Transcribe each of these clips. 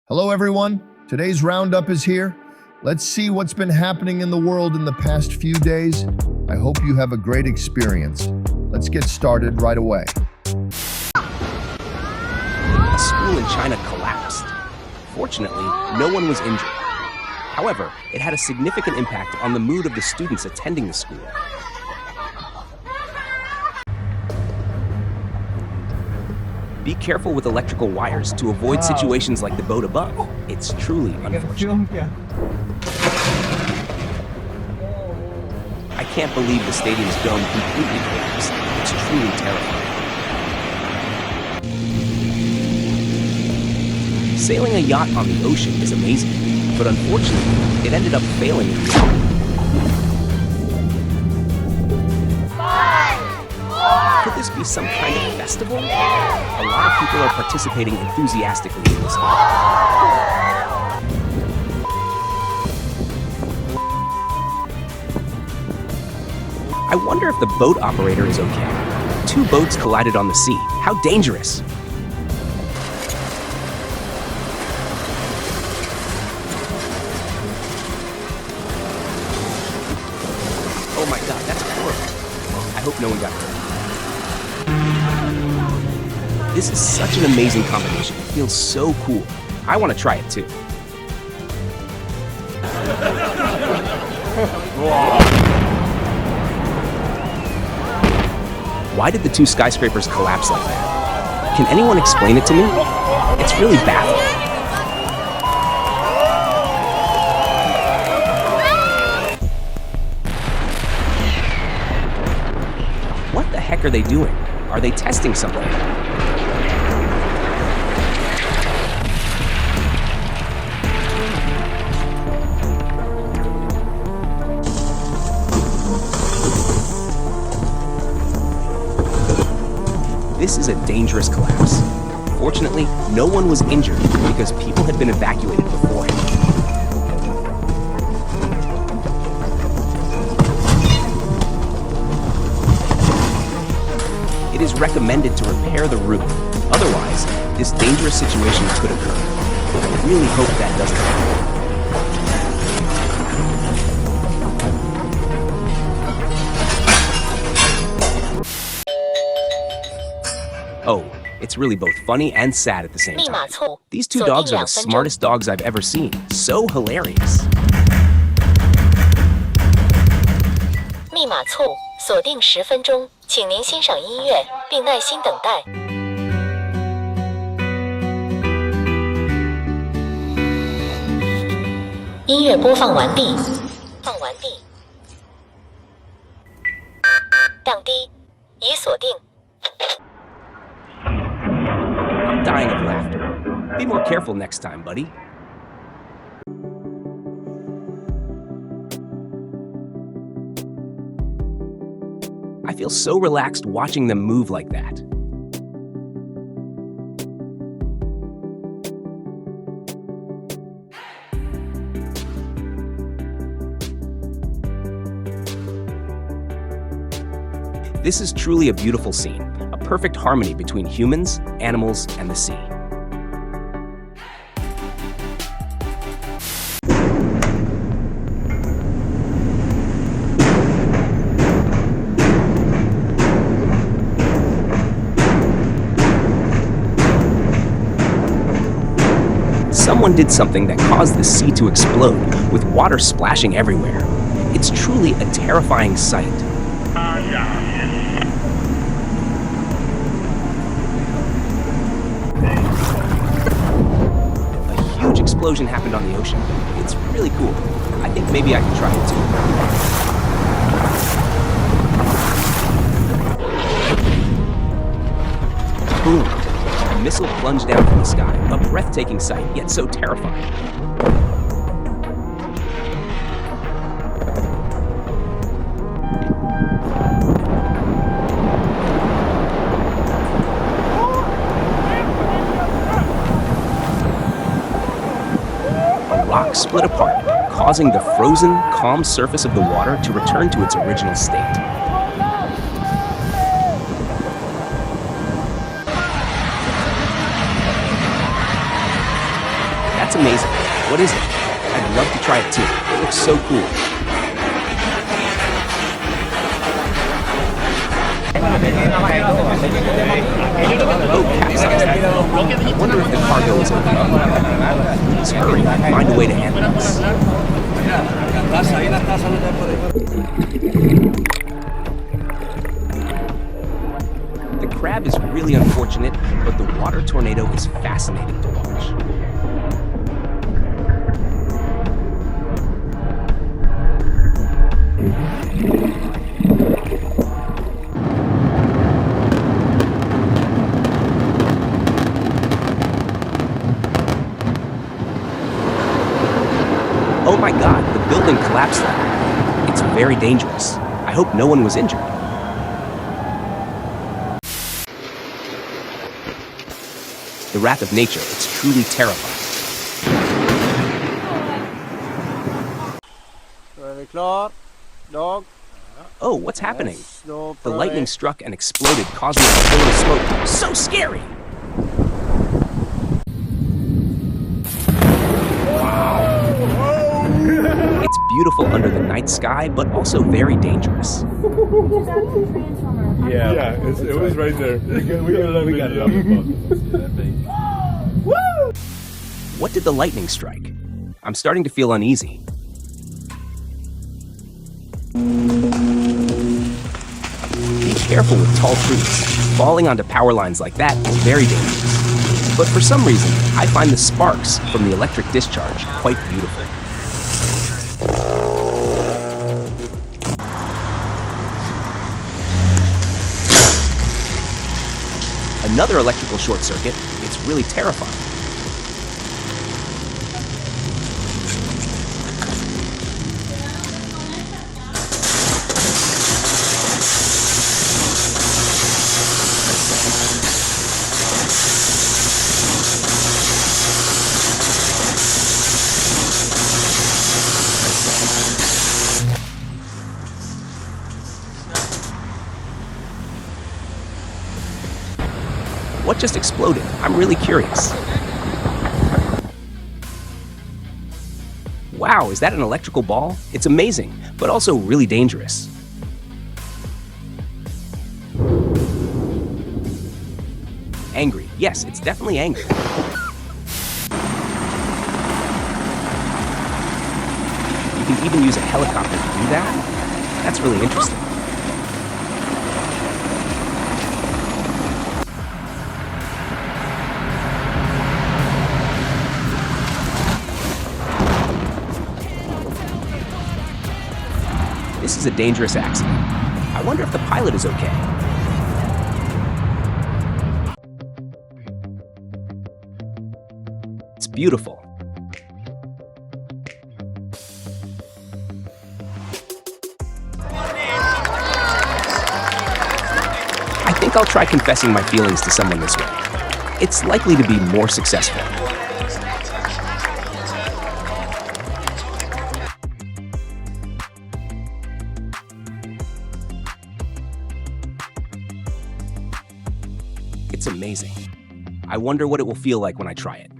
Hello everyone, today's roundup is here. Let's see what's been happening in the world in the past few days. I hope you have a great experience. Let's get started right away. A school in China collapsed. Fortunately, no one was injured. However, it had a significant impact on the mood of the students attending the school. Be careful with electrical wires to avoid situations like the boat above. It's truly unfortunate. I can't believe the stadium's dome completely collapsed. It's truly terrifying. Sailing a yacht on the ocean is amazing, but unfortunately, it ended up failing in reality. Could this be some kind of festival? A lot of people are participating enthusiastically in this. I wonder if the boat operator is okay. Two boats collided on the sea. How dangerous! Oh my god, that's horrible. I hope no one got hurt. This is such an amazing combination. It feels so cool. I want to try it too. Why did the two skyscrapers collapse like that? Can anyone explain it to me? It's really baffling. What the heck are they doing? Are they testing something? This is a dangerous collapse. Fortunately, no one was injured because people had been evacuated beforehand. It is recommended to repair the roof. Otherwise, this dangerous situation could occur. I really hope that doesn't happen. Oh, it's really both funny and sad at the same time. These two dogs are the smartest dogs I've ever seen. So hilarious. 密码错误，锁定10分钟，请您欣赏音乐并耐心等待。音乐播放完毕。放完毕。降低，已锁定。 I'm dying of laughter. Be more careful next time, buddy. I feel so relaxed watching them move like that. This is truly a beautiful scene, a perfect harmony between humans, animals, and the sea. Someone did something that caused the sea to explode, with water splashing everywhere. It's truly a terrifying sight. Explosion happened on the ocean. It's really cool. I think maybe I can try it too. Boom! A missile plunged down from the sky. A breathtaking sight, yet so terrifying. Rock split apart, causing the frozen, calm surface of the water to return to its original state. That's amazing. What is it? I'd love to try it too. It looks so cool. Oh, capsized. I wonder if the cargo is okay. Please hurry. Find a way to handle this. The crab is really unfortunate, but the water tornado is fascinating to watch. Oh my God, the building collapsed like that. It's very dangerous. I hope no one was injured. The wrath of nature, it's truly terrifying. Oh, what's happening? The lightning struck and exploded, causing a pillar of smoke. So scary! It's beautiful under the night sky, but also very dangerous. Yeah, it was right there. We got it. What did the lightning strike? I'm starting to feel uneasy. Be careful with tall trees. Falling onto power lines like that is very dangerous. But for some reason, I find the sparks from the electric discharge quite beautiful. Another electrical short circuit. It's really terrifying. What just exploded? I'm really curious. Wow, is that an electrical ball? It's amazing, but also really dangerous. Angry. Yes, it's definitely angry. You can even use a helicopter to do that? That's really interesting. This is a dangerous accident. I wonder if the pilot is okay. It's beautiful. I think I'll try confessing my feelings to someone this way. It's likely to be more successful. It's amazing. I wonder what it will feel like when I try it.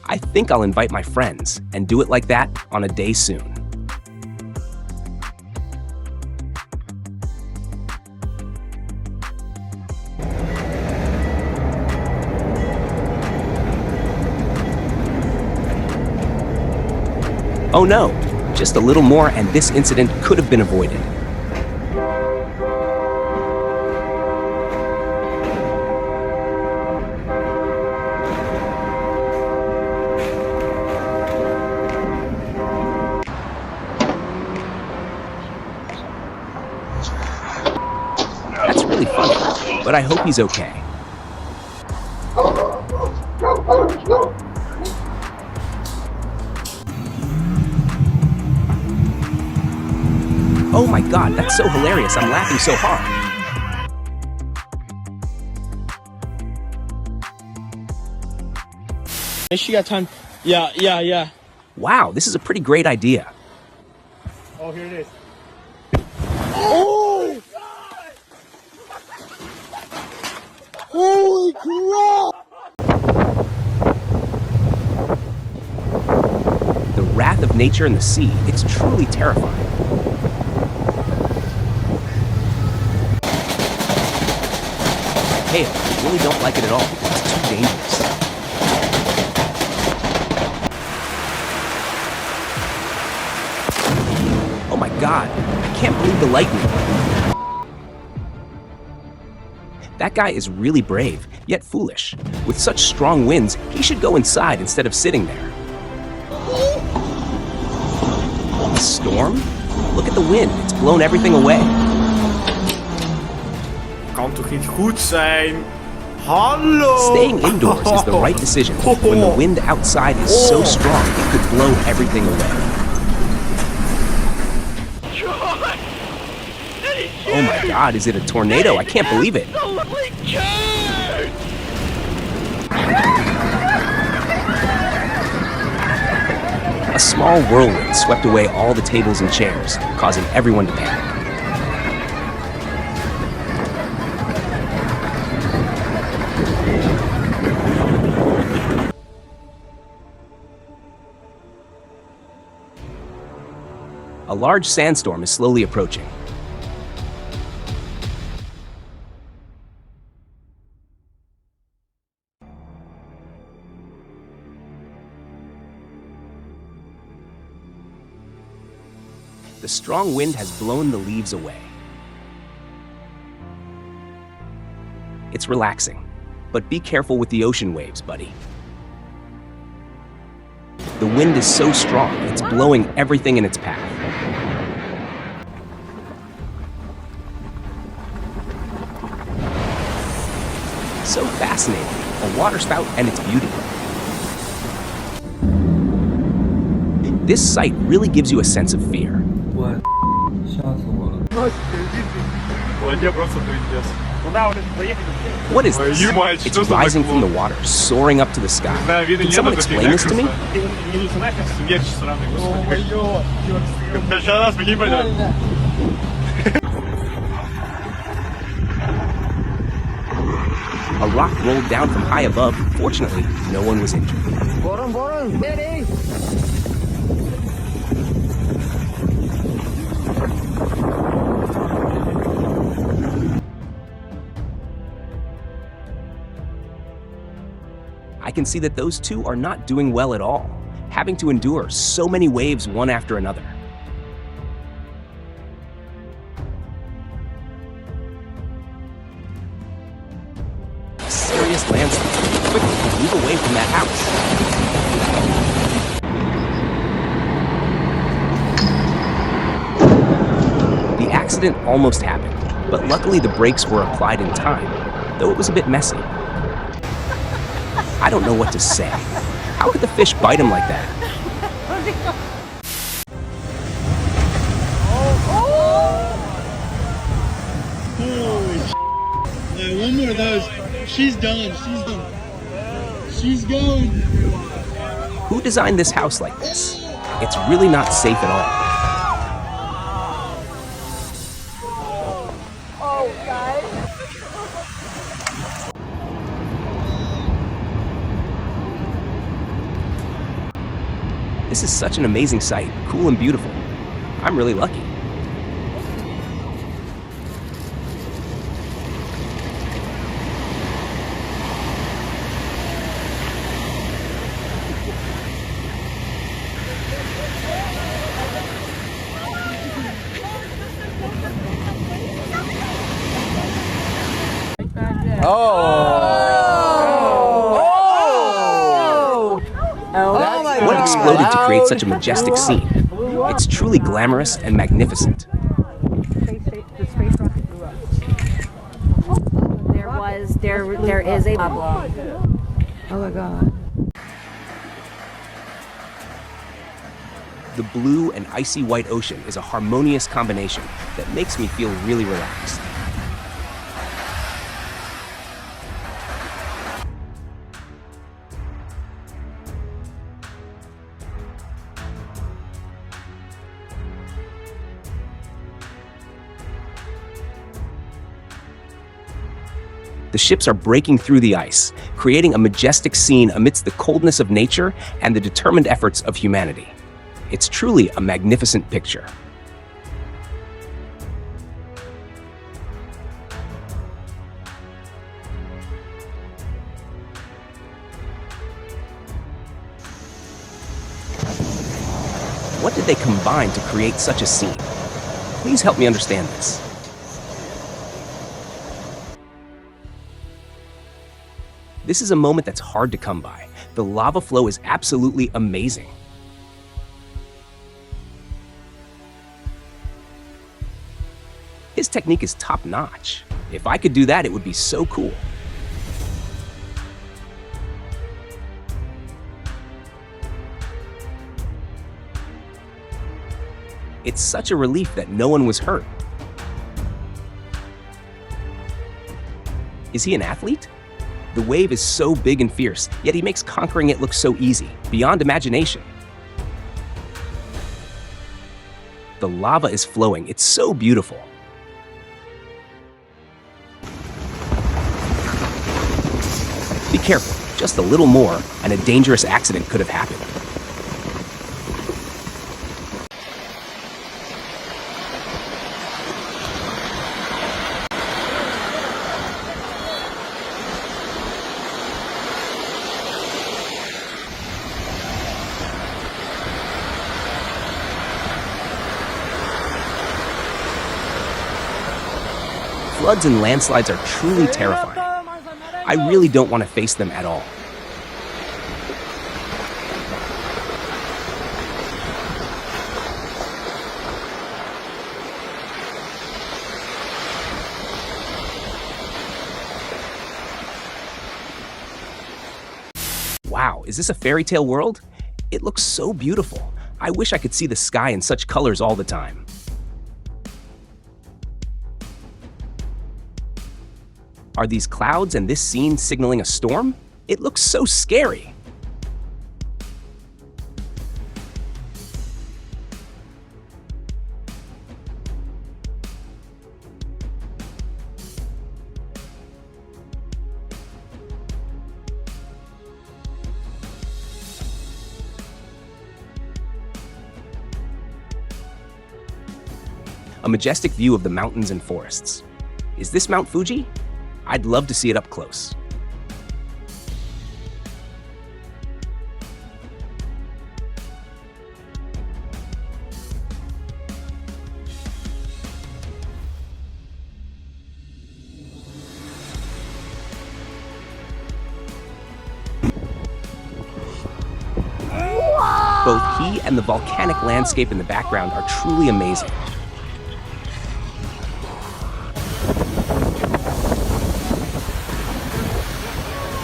I think I'll invite my friends and do it like that on a day soon. Oh no, just a little more and this incident could have been avoided. That's really funny, but I hope he's okay. Oh my God, that's so hilarious. I'm laughing so hard. She got time. Yeah. Wow, this is a pretty great idea. Oh, here it is. Oh! Holy crap! The wrath of nature and the sea, it's truly terrifying. Hey, I really don't like it at all because it's too dangerous. Oh my God, I can't believe the lightning. That guy is really brave, yet foolish. With such strong winds, he should go inside instead of sitting there. A storm? Look at the wind, it's blown everything away. Kan toch niet goed zijn? Hallo! Staying indoors is the right decision when the wind outside is so strong it could blow everything away. Oh my God, is it a tornado? I can't believe it. A small whirlwind swept away all the tables and chairs, causing everyone to panic. A large sandstorm is slowly approaching. The strong wind has blown the leaves away. It's relaxing, but be careful with the ocean waves, buddy. The wind is so strong, it's blowing everything in its path. So fascinating, a waterspout and its beauty. This sight really gives you a sense of fear. What is this? It's rising from the water, soaring up to the sky. Can someone explain this to me? A rock rolled down from high above. Fortunately, no one was injured. I can see that those two are not doing well at all, having to endure so many waves one after another. A serious landslide. Quickly, move away from that house. The accident almost happened, but luckily the brakes were applied in time, though it was a bit messy. I don't know what to say. How could the fish bite him like that? One more of those. She's done. She's going. Who designed this house like this? It's really not safe at all. This is such an amazing sight, cool and beautiful. I'm really lucky. What exploded to create such a majestic scene? It's truly glamorous and magnificent. There is a problem. Oh my God. The blue and icy white ocean is a harmonious combination that makes me feel really relaxed. The ships are breaking through the ice, creating a majestic scene amidst the coldness of nature and the determined efforts of humanity. It's truly a magnificent picture. What did they combine to create such a scene? Please help me understand this. This is a moment that's hard to come by. The lava flow is absolutely amazing. His technique is top-notch. If I could do that, it would be so cool. It's such a relief that no one was hurt. Is he an athlete? The wave is so big and fierce, yet he makes conquering it look so easy, beyond imagination. The lava is flowing. It's so beautiful. Be careful. Just a little more, and a dangerous accident could have happened. Floods and landslides are truly terrifying. I really don't want to face them at all. Wow, is this a fairy tale world? It looks so beautiful. I wish I could see the sky in such colors all the time. Are these clouds and this scene signaling a storm? It looks so scary. A majestic view of the mountains and forests. Is this Mount Fuji? I'd love to see it up close. Both he and the volcanic landscape in the background are truly amazing.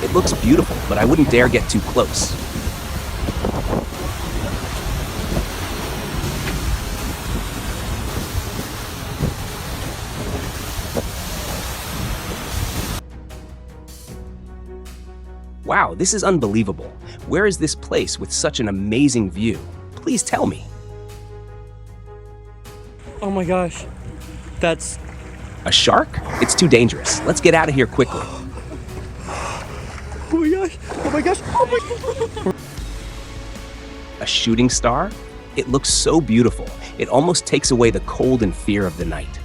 It looks beautiful, but I wouldn't dare get too close. Wow, this is unbelievable. Where is this place with such an amazing view? Please tell me. Oh my gosh. That's... A shark? It's too dangerous. Let's get out of here quickly. Oh my gosh. Oh my gosh. Oh my... A shooting star? It looks so beautiful. It almost takes away the cold and fear of the night.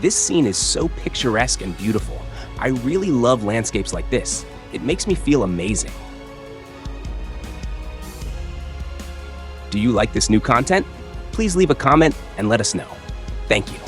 This scene is so picturesque and beautiful. I really love landscapes like this. It makes me feel amazing. Do you like this new content? Please leave a comment and let us know. Thank you.